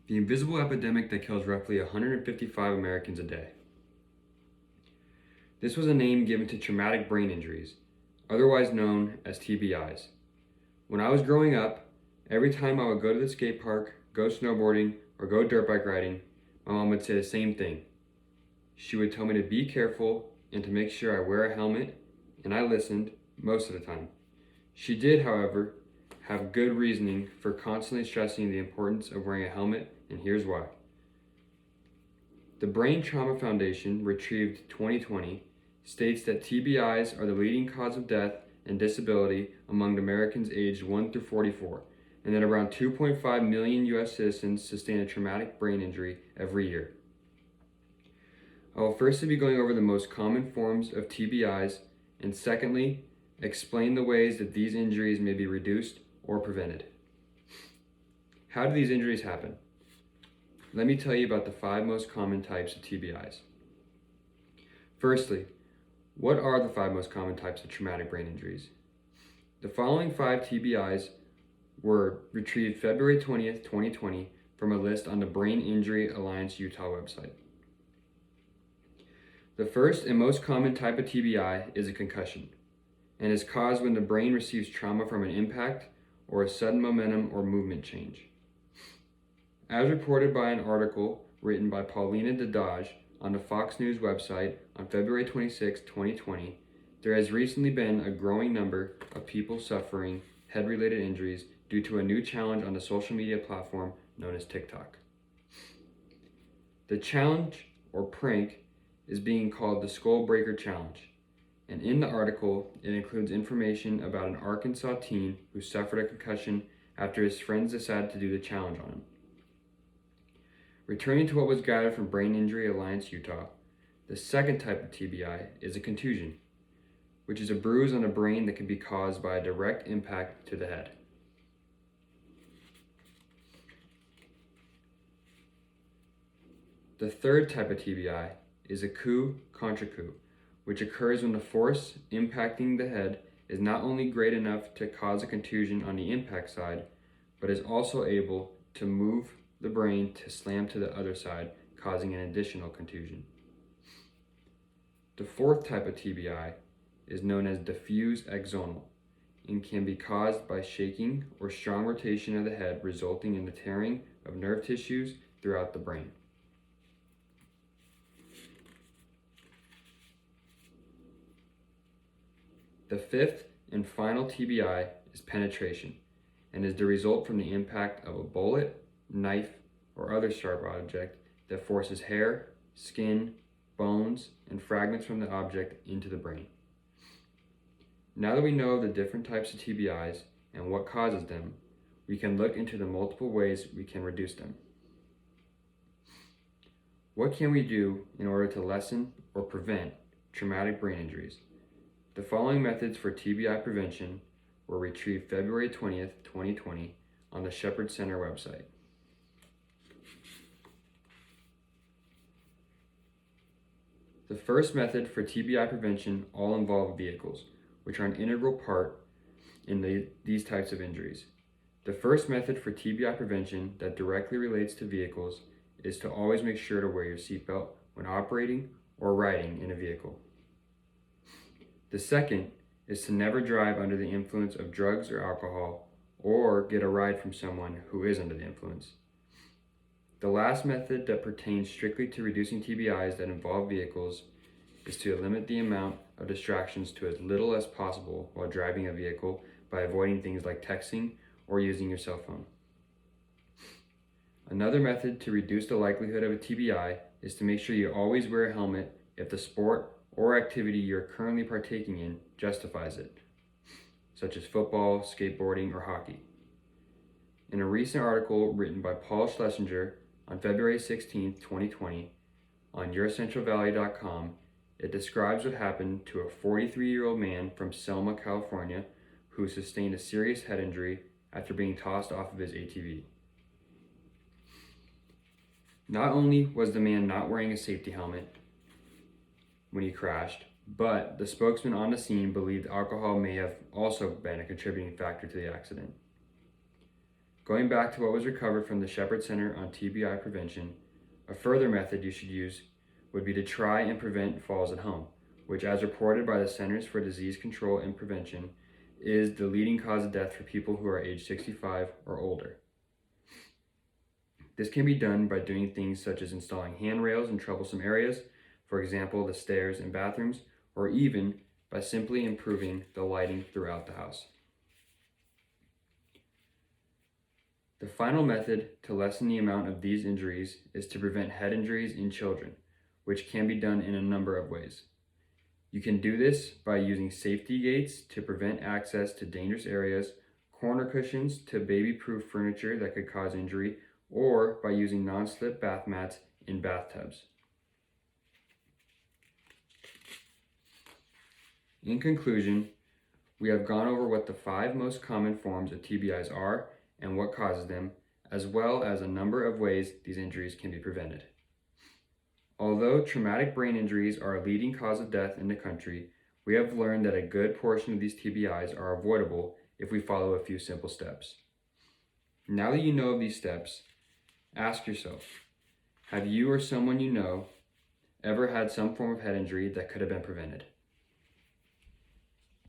the invisible epidemic that kills roughly 155 Americans a day. This was a name given to traumatic brain injuries, otherwise known as TBIs. When I was growing up, every time I would go to the skate park, go snowboarding, or go dirt bike riding, my mom would say the same thing. She would tell me to be careful and to make sure I wear a helmet, and I listened most of the time. She did, however, have good reasoning for constantly stressing the importance of wearing a helmet, and here's why. The Brain Trauma Foundation, retrieved 2020, states that TBIs are the leading cause of death and disability among Americans aged 1 through 44, and that around 2.5 million U.S. citizens sustain a traumatic brain injury every year. I will firstly be going over the most common forms of TBIs, and secondly, explain the ways that these injuries may be reduced or prevented. How do these injuries happen? Let me tell you about the 5 most common types of TBIs. Firstly, what are the 5 most common types of traumatic brain injuries? The following 5 TBIs were retrieved February 20th, 2020 from a list on the Brain Injury Alliance Utah website. The first and most common type of TBI is a concussion, and is caused when the brain receives trauma from an impact or a sudden momentum or movement change. As reported by an article written by Paulina Dadaj on the Fox News website on February 26, 2020, there has recently been a growing number of people suffering head-related injuries due to a new challenge on the social media platform known as TikTok. The challenge, or prank, is being called the Skull Breaker Challenge, and in the article it includes information about an Arkansas teen who suffered a concussion after his friends decided to do the challenge on him. Returning to what was gathered from Brain Injury Alliance Utah, the second type of TBI is a contusion, which is a bruise on the brain that can be caused by a direct impact to the head. The third type of TBI is a coup contra coup, which occurs when the force impacting the head is not only great enough to cause a contusion on the impact side, but is also able to move the brain to slam to the other side, causing an additional contusion. The fourth type of TBI is known as diffuse axonal and can be caused by shaking or strong rotation of the head, resulting in the tearing of nerve tissues throughout the brain. The fifth and final TBI is penetration, and is the result from the impact of a bullet, knife, or other sharp object that forces hair, skin, bones, and fragments from the object into the brain. Now that we know the different types of TBIs and what causes them, we can look into the multiple ways we can reduce them. What can we do in order to lessen or prevent traumatic brain injuries? The following methods for TBI prevention were retrieved February 20th, 2020 on the Shepherd Center website. The first method for TBI prevention all involve vehicles, which are an integral part in these types of injuries. The first method for TBI prevention that directly relates to vehicles is to always make sure to wear your seatbelt when operating or riding in a vehicle. The second is to never drive under the influence of drugs or alcohol, or get a ride from someone who is under the influence. The last method that pertains strictly to reducing TBIs that involve vehicles is to limit the amount of distractions to as little as possible while driving a vehicle by avoiding things like texting or using your cell phone. Another method to reduce the likelihood of a TBI is to make sure you always wear a helmet if the sport or activity you're currently partaking in justifies it, such as football, skateboarding, or hockey. In a recent article written by Paul Schlesinger on February 16, 2020, on YourCentralValley.com, it describes what happened to a 43-year-old man from Selma, California, who sustained a serious head injury after being tossed off of his ATV. Not only was the man not wearing a safety helmet when he crashed, but the spokesman on the scene believed alcohol may have also been a contributing factor to the accident. Going back to what was recovered from the Shepherd Center on TBI prevention, a further method you should use would be to try and prevent falls at home, which, as reported by the Centers for Disease Control and Prevention, is the leading cause of death for people who are age 65 or older. This can be done by doing things such as installing handrails in troublesome areas, for example, the stairs and bathrooms, or even by simply improving the lighting throughout the house. The final method to lessen the amount of these injuries is to prevent head injuries in children, which can be done in a number of ways. You can do this by using safety gates to prevent access to dangerous areas, corner cushions to baby-proof furniture that could cause injury, or by using non-slip bath mats in bathtubs. In conclusion, we have gone over what the 5 most common forms of TBIs are and what causes them, as well as a number of ways these injuries can be prevented. Although traumatic brain injuries are a leading cause of death in the country, we have learned that a good portion of these TBIs are avoidable if we follow a few simple steps. Now that you know of these steps, ask yourself, have you or someone you know ever had some form of head injury that could have been prevented?